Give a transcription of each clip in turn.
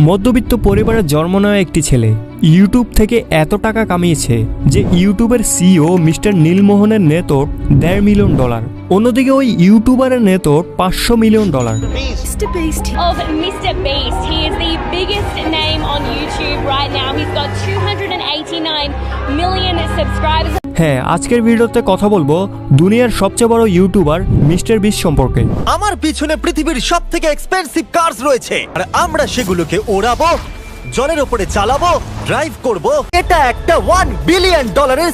মধ্যবিত্ত পরিবারে জন্ম নেওয়া একটি ছেলে ইউটিউব থেকে এত টাকা কামিয়েছে যে ইউটিউবের সিইও মিস্টার নীলমোহনের নেতোট $1.5 মিলিয়ন। অন্যদিকে ওই ইউটিউবারের নেতোট $500 million. Mr. Beast. Of Mr. Beast. He is the biggest name on YouTube right now. He's got 289 million subscribers. হ্যাঁ, আজকের ভিডিওতে কথা বলবো দুনিয়ার সবচেয়ে বড় ইউটিউবার মিস্টার বিস্ট সম্পর্কে। আমার পিছনে পৃথিবীর সবথেকে এক্সপেন্সিভ কার্স রয়েছে আর আমরা সেগুলোকে ওড়াবো, জলের উপরে চালাবো, ড্রাইভ করব। এটা একটা $1 বিলিয়ন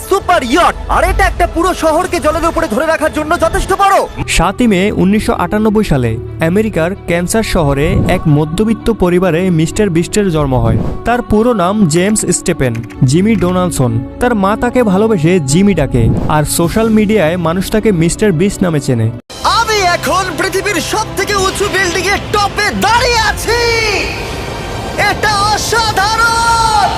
সুপার ইয়ট আর এটা একটা পুরো শহরকে জলের উপরে ধরে রাখার জন্য যথেষ্ট বড়। 7 মে 1998 সালে আমেরিকার ক্যান্সাস শহরে এক মধ্যবিত্ত পরিবারে মিস্টার বিস্টের জন্ম হয়। তার পুরো নাম জেমস স্টেপেন জিমি ডোনাল্ডসন। তার মা তাকে ভালোবেসে জিমি ডাকে, আর সোশ্যাল মিডিয়ায় মানুষ তাকে মিস্টার বিস্ট নামে চেনে। আমি এখন পৃথিবীর সবথেকে উঁচু বিল্ডিং এর টপে দাঁড়িয়ে আছি। এটা অসাধারণ।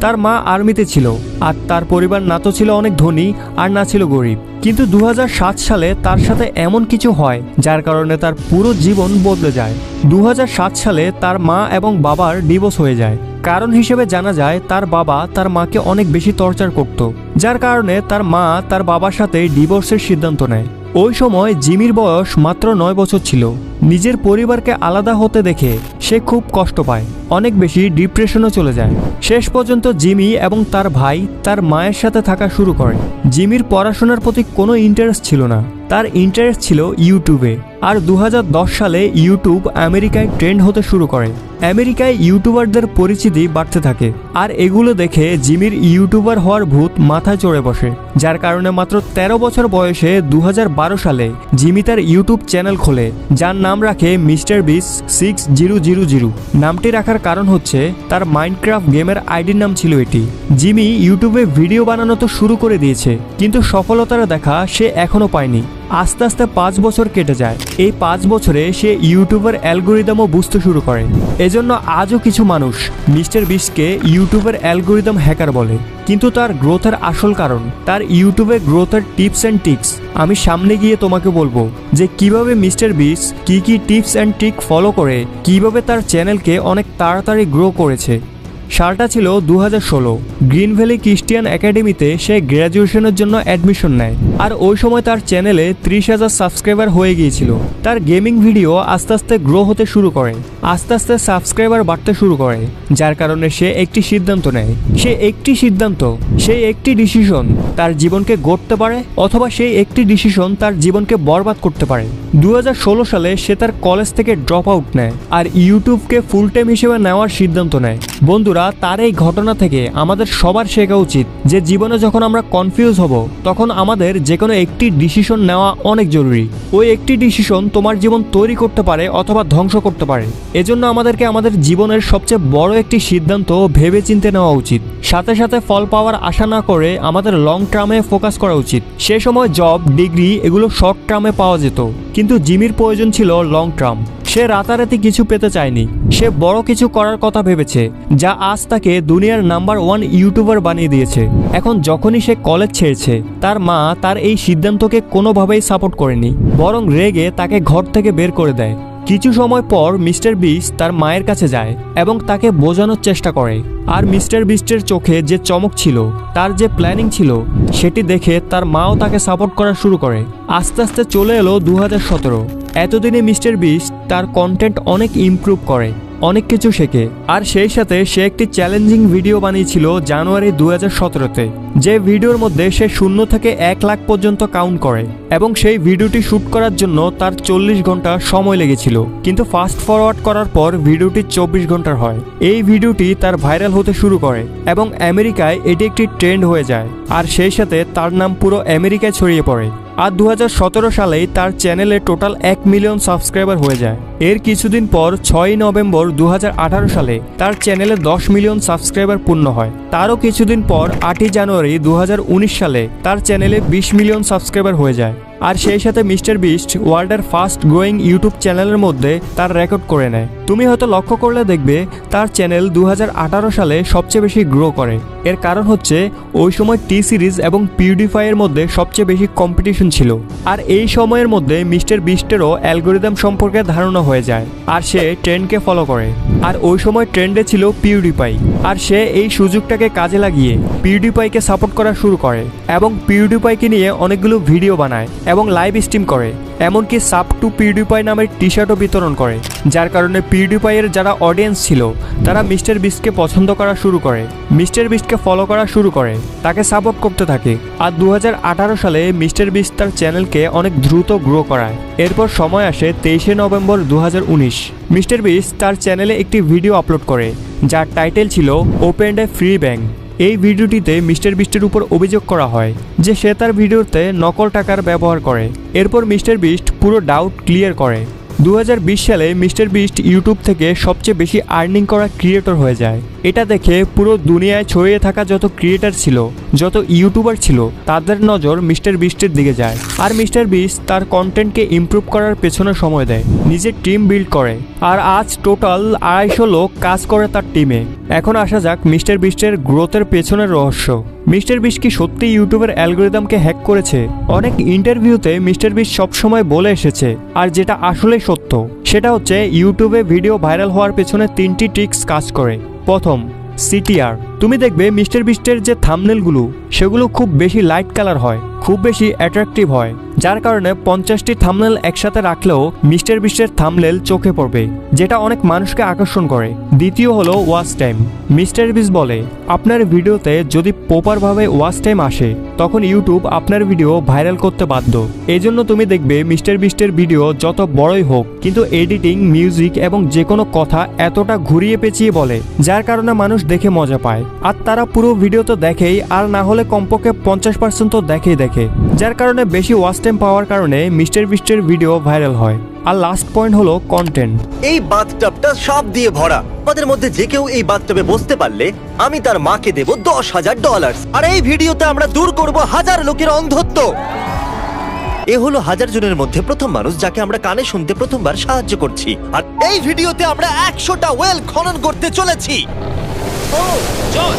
তার মা আর্মিতে ছিল, আর তার পরিবার না তো ছিল অনেক ধনী আর না ছিল গরিব। কিন্তু 2007 সালে তার সাথে এমন কিছু হয় যার কারণে তার পুরো জীবন বদলে যায়। 2007 সালে তার মা এবং বাবার ডিভোর্স হয়ে যায়। কারণ হিসেবে জানা যায় তার বাবা তার মাকে অনেক বেশি টর্চার করত, যার কারণে তার মা তার বাবার সাথে ডিভোর্সের সিদ্ধান্ত নেয়। ওই সময় জিমির বয়স মাত্র 9 বছর ছিল। নিজের পরিবারকে আলাদা হতে দেখে সে খুব কষ্ট পায়, অনেক বেশি ডিপ্রেশনে চলে যায়। শেষ পর্যন্ত জিমি এবং তার ভাই তার মায়ের সাথে থাকা শুরু করে। জিমির পড়াশোনার প্রতি কোনো ইন্টারেস্ট ছিল না, তার ইন্টারেস্ট ছিল ইউটিউবে। আর 2010 সালে ইউটিউব আমেরিকায় ট্রেন্ড হতে শুরু করে। আমেরিকায় ইউটিউবারদের পরিচিতি বাড়তে থাকে, আর এগুলো দেখে জিমির ইউটিউবার হওয়ার ভূত মাথায় চড়ে বসে। যার কারণে মাত্র 13 বছর বয়সে 2012 সালে জিমি তার ইউটিউব চ্যানেল খোলে, যার নাম রাখে মিস্টার বিস্ট 6000। নামটি রাখার কারণ হচ্ছে তার মাইনক্রাফট গেমের আইডির নাম ছিল এটি। জিমি ইউটিউবে ভিডিও বানানো তো শুরু করে দিয়েছে, কিন্তু সফলতার দেখা সে এখনো পায়নি। আস্তে আস্তে 5 বছর কেটে যায়। এই 5 বছরে সে ইউটিউবের অ্যালগোরিদমও বুঝতে শুরু করে। এজন্য আজও কিছু মানুষ মিস্টার বিস্টকে ইউটিউবের অ্যালগোরিদম হ্যাকার বলে। কিন্তু তার গ্রোথের আসল কারণ তার ইউটিউবে গ্রোথের টিপস অ্যান্ড ট্রিক্স। আমি সামনে গিয়ে তোমাকে বলবো যে কিভাবে মিস্টার বিস্ট কি টিপস অ্যান্ড ট্রিক ফলো করে কিভাবে তার চ্যানেলকে অনেক তাড়াতাড়ি গ্রো করেছে। সালটা ছিল 2016। গ্রিন ভ্যালি ক্রিশ্চিয়ান একাডেমিতে সে গ্র্যাজুয়েশনের জন্য অ্যাডমিশন নেয়। আর ওই সময় তার চ্যানেলে 30,000 সাবস্ক্রাইবার হয়ে গিয়েছিল। তার গেমিং ভিডিও আস্তে আস্তে গ্রো হতে শুরু করে, আস্তে আস্তে সাবস্ক্রাইবার বাড়তে শুরু করে, যার কারণে সে একটি সিদ্ধান্ত নেয়। সেই একটি ডিসিশন তার জীবনকে গড়তে পারে, অথবা সেই একটি ডিসিশন তার জীবনকে বরবাদ করতে পারে। 2016 সালে সে তার কলেজ থেকে ড্রপ আউট নেয় আর ইউটিউবকে ফুল টাইম হিসেবে নেওয়ার সিদ্ধান্ত নেয়। বন্ধুরা, তার এই ঘটনা থেকে আমাদের সবার শেখা উচিত যে জীবনে যখন আমরা কনফিউজ হব তখন আমাদের যে কোনো একটি ডিসিশন নেওয়া অনেক জরুরি। ওই একটি ডিসিশন তোমার জীবন তৈরি করতে পারে অথবা ধ্বংস করতে পারে। এজন্য আমাদেরকে আমাদের জীবনের সবচেয়ে বড় একটি সিদ্ধান্ত ভেবে চিন্তে নেওয়া উচিত। সাথে সাথে ফল পাওয়ার আশা না করে আমাদের লং টার্মে ফোকাস করা উচিত। সে সময় জব, ডিগ্রি এগুলো শর্ট টার্মে পাওয়া যেত, কিন্তু জিমির প্রয়োজন ছিল লং টার্ম। সে রাতারাতি কিছু পেতে চায়নি, সে বড় কিছু করার কথা ভেবেছে, যা আজ তাকে দুনিয়ার নাম্বার 1 ইউটিউবার বানিয়ে দিয়েছে। এখন যখনই সে কলেজ ছেড়েছে, তার মা তার এই সিদ্ধান্তকে কোনোভাবেই সাপোর্ট করেনি, বরং রেগে তাকে ঘর থেকে বের করে দেয়। কিছু সময় পর মিস্টার বিস্ট তার মায়ের কাছে যায় এবং তাকে বোঝানোর চেষ্টা করে। আর মিস্টার বিস্টের চোখে যে চমক ছিল, তার যে প্ল্যানিং ছিল, সেটি দেখে তার মাও তাকে সাপোর্ট করা শুরু করে। আস্তে আস্তে চলে এলো 2017। এতদিনে মিস্টার বিস্ট তার কন্টেন্ট অনেক ইমপ্রুভ করে, অনেক কিছু শেখে। আর সেই সাথে সে একটি চ্যালেঞ্জিং ভিডিও বানিয়েছিল জানুয়ারি 2017-তে, যে ভিডিওর মধ্যে সে 0 থেকে 1 লাখ পর্যন্ত কাউন্ট করে, এবং সেই ভিডিওটি শুট করার জন্য তার 40 ঘন্টা সময় লেগেছিল। কিন্তু ফাস্ট ফরওয়ার্ড করার পর ভিডিওটি 24 ঘন্টার হয়। এই ভিডিওটি তার ভাইরাল হতে শুরু করে এবং আমেরিকায় এটি একটি ট্রেন্ড হয়ে যায়। আর সেই সাথে তার নাম পুরো আমেরিকায় ছড়িয়ে পড়ে। আর 2017 সালেই তার চ্যানেলে টোটাল 1 মিলিয়ন সাবস্ক্রাইবার হয়ে যায়। এর কিছুদিন পর 6 নভেম্বর 2018 সালে তার চ্যানেলে 10 মিলিয়ন সাবস্ক্রাইবার পূর্ণ হয়। তারও কিছুদিন পর 8 জানুয়ারি 2019 সালে তার চ্যানেলে 20 মিলিয়ন সাবস্ক্রাইবার হয়ে যায়। আর সেই সাথে মিস্টার বিস্ট ওয়ার্ল্ডের ফাস্ট গ্রোয়িং ইউটিউব চ্যানেলের মধ্যে তার রেকর্ড করে নেয়। তুমি হয়তো লক্ষ্য করলে দেখবে তার চ্যানেল 2018 সালে সবচেয়ে বেশি গ্রো করে। এর কারণ হচ্ছে ওই সময় টি সিরিজ এবং পিউডিফাই এর মধ্যে সবচেয়ে বেশি কম্পিটিশন ছিল। আর এই সময়ের মধ্যে মিস্টার বিস্টেরও অ্যালগোরিদম সম্পর্কে ধারণা হয়ে যায় আর সে ট্রেন্ডকে ফলো করে। আর ওই সময় ট্রেন্ডে ছিল পিউডিপাই, আর সে এই সুযোগটাকে কাজে লাগিয়ে পিউডিপাইকে সাপোর্ট করা শুরু করে এবং পিউডিপাইকে নিয়ে অনেকগুলো ভিডিও বানায় এবং লাইভ স্ট্রিম করে, এমনকি সাব টু পিউডিপাই নামের টি শার্টও বিতরণ করে, যার কারণে পিউডিপাইয়ের যারা অডিয়েন্স ছিল তারা মিস্টার বিস্টকে পছন্দ করা শুরু করে, মিস্টার বিস্টকে ফলো করা শুরু করে, তাকে সাপোর্ট করতে থাকে। আর 2018 সালে মিস্টার বিস্ট তার চ্যানেলকে অনেক দ্রুত গ্রো করায়। এরপর সময় আসে 23শে নভেম্বর 2019। মিস্টার বিস্ট তার চ্যানেলে একটি ভিডিও আপলোড করে যার টাইটেল ছিল ওপেন এ ফ্রি ব্যাংক। এই ভিডিওটিতে মিস্টার বিস্টের উপর অভিযোগ করা হয় যে সে তার ভিডিওতে নকল টাকার ব্যবহার করে। এরপর মিস্টার বিস্ট পুরো ডাউট ক্লিয়ার করে। 2020 সালে মিস্টার বিস্ট ইউটিউব থেকে সবচেয়ে বেশি আর্নিং করা ক্রিয়েটর হয়ে যায়। এটা দেখে পুরো দুনিয়ায় ছড়িয়ে থাকা যত ক্রিয়েটর ছিল, যত ইউটিউবার ছিল, তাদের নজর মিস্টার বিস্টের দিকে যায়। আর মিস্টার বিস্ট তার কন্টেন্টকে ইমপ্রুভ করার পেছনে সময় দেয়, নিজের টিম বিল্ড করে। আর আজ টোটাল 250 লোক কাজ করে তার টিমে। এখন আসা যাক মিস্টার বিস্টের গ্রোথের পেছনের রহস্য। মিস্টার বিস্ট কি সত্যি ইউটিউবের অ্যালগরিদমকে হ্যাক করেছে? অনেক ইন্টারভিউতে মিস্টার বিস্ট সবসময় বলে এসেছে, আর যেটা আসলেই সত্য সেটা হচ্ছে ইউটিউবে ভিডিও ভাইরাল হওয়ার পেছনে 3টি ট্রিক্স কাজ করে। প্রথম, সিটিআর। তুমি দেখবে মিস্টার বিস্টের যে থাম্বনেলগুলো সেগুলো খুব বেশি লাইট কালার হয়, খুব বেশি অ্যাট্রাকটিভ হয়, যার কারণে 50টি থাম্বনেল একসাথে রাখলেও মিস্টার বিস্টের থাম্বনেল চোখে পড়বে, যেটা অনেক মানুষকে আকর্ষণ করে। দ্বিতীয় হলো ওয়াচ টাইম। মিস্টার বিস্ট বলে আপনার ভিডিওতে যদি প্রপারভাবে ওয়াচ টাইম আসে তখন ইউটিউব আপনার ভিডিও ভাইরাল করতে বাধ্য। এই জন্য তুমি দেখবে মিস্টার বিস্টের ভিডিও যত বড়ই হোক কিন্তু এডিটিং, মিউজিক এবং যে কোনো কথা এতটা ঘুরিয়ে পেঁচিয়ে বলে, যার কারণে মানুষ দেখে মজা পায়। আর তারা পুরো ভিডিও তো দেখেই, আর না হলে কমপক্ষে 50% তো দেখে, যার কারণে বেশি ওয়াচ টাইম পাওয়ার কারণে মিস্টার বিস্টের ভিডিও ভাইরাল হয়। আর লাস্ট পয়েন্ট হলো কন্টেন্ট। এই বাথটাবটা সাপ দিয়ে ভরা। আমাদের মধ্যে যে কেউ এই বাথটাবে বসতে পারলে আমি তার মাকে দেব $10,000। আর এই ভিডিওতে আমরা দূর করব 1000 লোকের অন্ধত্ব। এ হলো 1000 জনের মধ্যে প্রথম মানুষ যাকে আমরা কানে শুনতে প্রথমবার সাহায্য করছি। আর এই ভিডিওতে আমরা 100টা ওয়েল খনন করতে চলেছি। ও জল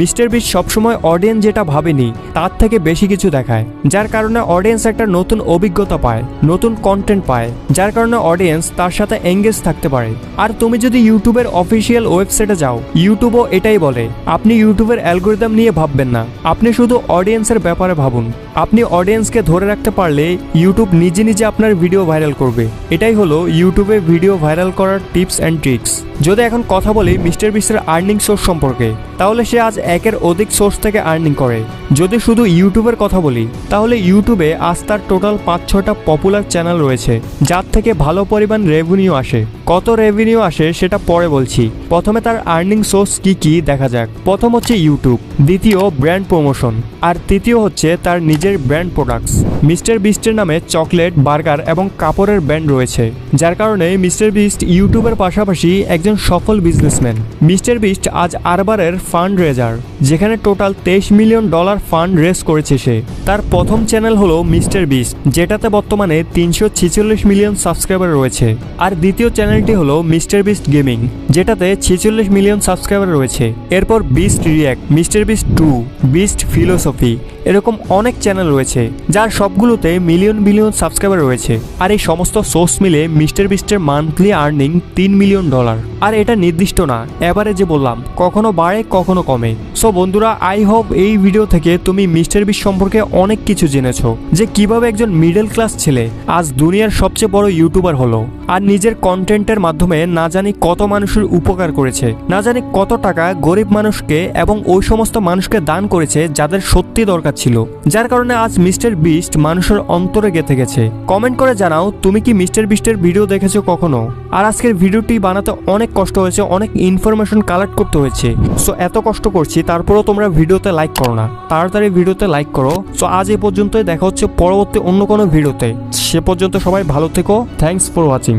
মিস্টার বিস্ট সবসময় অডিয়েন্স যেটা ভাবেনি তার থেকে বেশি কিছু দেখায়, যার কারণে অডিয়েন্স একটা নতুন অভিজ্ঞতা পায়, নতুন কন্টেন্ট পায়, যার কারণে অডিয়েন্স তার সাথে এঙ্গেজ থাকতে পারে। আর তুমি যদি ইউটিউবের অফিসিয়াল ওয়েবসাইটে যাও, ইউটিউবও এটাই বলে আপনি ইউটিউবের অ্যালগরিদম নিয়ে ভাববেন না, আপনি শুধু অডিয়েন্সের ব্যাপারে ভাবুন। আপনি অডিয়েন্সকে ধরে রাখতে পারলে ইউটিউব নিজে নিজে আপনার ভিডিও ভাইরাল করবে। এটাই হলো ইউটিউবে ভিডিও ভাইরাল করার টিপস অ্যান্ড ট্রিক্স। যদি এখন কথা বলি মিস্টার বিস্টের আর্নিং সোর্স সম্পর্কে, তাহলে সে আজ 1-এর অধিক সোর্স থেকে আর্নিং করে। যদি শুধু ইউটিউবের কথা বলি তাহলে ইউটিউবে আজ তার টোটাল 5-6টা পপুলার চ্যানেল রয়েছে, যার থেকে ভালো পরিমাণ রেভিনিউ আসে। কত রেভিনিউ আসে সেটা পরে বলছি, প্রথমে তার আর্নিং সোর্স কি কি দেখা যাক। প্রথম হচ্ছে ইউটিউব, দ্বিতীয় ব্র্যান্ড প্রমোশন, আর তৃতীয় হচ্ছে তার নিজের ব্র্যান্ড প্রোডাক্টস। মিস্টার বিস্টের নামে চকলেট, বার্গার এবং কাপড়ের ব্র্যান্ড রয়েছে, যার কারণে মিস্টার বিস্ট ইউটিউবের পাশাপাশি একজন সফল বিজনেসম্যান। মিস্টার বিস্ট আজ আরবারের ফান্ড রেজার, যেখানে টোটাল $23 মিলিয়ন ফান্ড রেজ করেছে সে। তার প্রথম চ্যানেল হলো মিস্টার বিস্ট, যেটাতে বর্তমানে 346 মিলিয়ন সাবস্ক্রাইবার রয়েছে। আর দ্বিতীয় চ্যানেলটি হলো মিস্টার বিস্ট গেমিং, যেটাতে 46 মিলিয়ন সাবস্ক্রাইবার রয়েছে। এরপর beast react, mister beast 2, beast philosophy, এরকম অনেক চ্যানেল রয়েছে যার সবগুলোতে মিলিয়ন সাবস্ক্রাইবার রয়েছে। আর এই সমস্ত সোর্স মিলে মিস্টার বিস্টের মান্থলি আর্নিং $3 মিলিয়ন। আর এটা নির্দিষ্ট না, এভারেজে বললাম, কখনো বাড়ে কখনো কমে। সো বন্ধুরা, আই হোপ এই ভিডিও থেকে তুমি মিস্টার বিস্ট সম্পর্কে অনেক কিছু জেনেছো, যে কিভাবে একজন মিডল ক্লাস ছেলে আজ দুনিয়ার সবচেয়ে বড় ইউটিউবার হলো, আর নিজের কন্টেন্টের মাধ্যমে না জানি কত মানুষের উপকার করেছে, না জানি কত টাকা গরিব মানুষকে এবং ওই সমস্ত মানুষকে দান করেছে যাদের সত্যি দরকার ছিল, যার কারণে আজ মিস্টার বিস্ট মানুষের অন্তরে গেঁথে গেছে। কমেন্ট করে জানাও তুমি কি মিস্টার বিস্টের ভিডিও দেখেছো কখনো। আর আজকের ভিডিওটি বানাতে অনেক কষ্ট হয়েছে, অনেক ইনফরমেশন কালেক্ট করতে হয়েছে। সো এত কষ্ট করছি তারপরেও তোমরা ভিডিওতে লাইক করো না, তাড়াতাড়ি ভিডিওতে লাইক করো। সো আজ এই পর্যন্তই, দেখা হচ্ছে পরবর্তী অন্য কোনো ভিডিওতে। সে পর্যন্ত সবাই ভালো থেকো। Thanks for watching.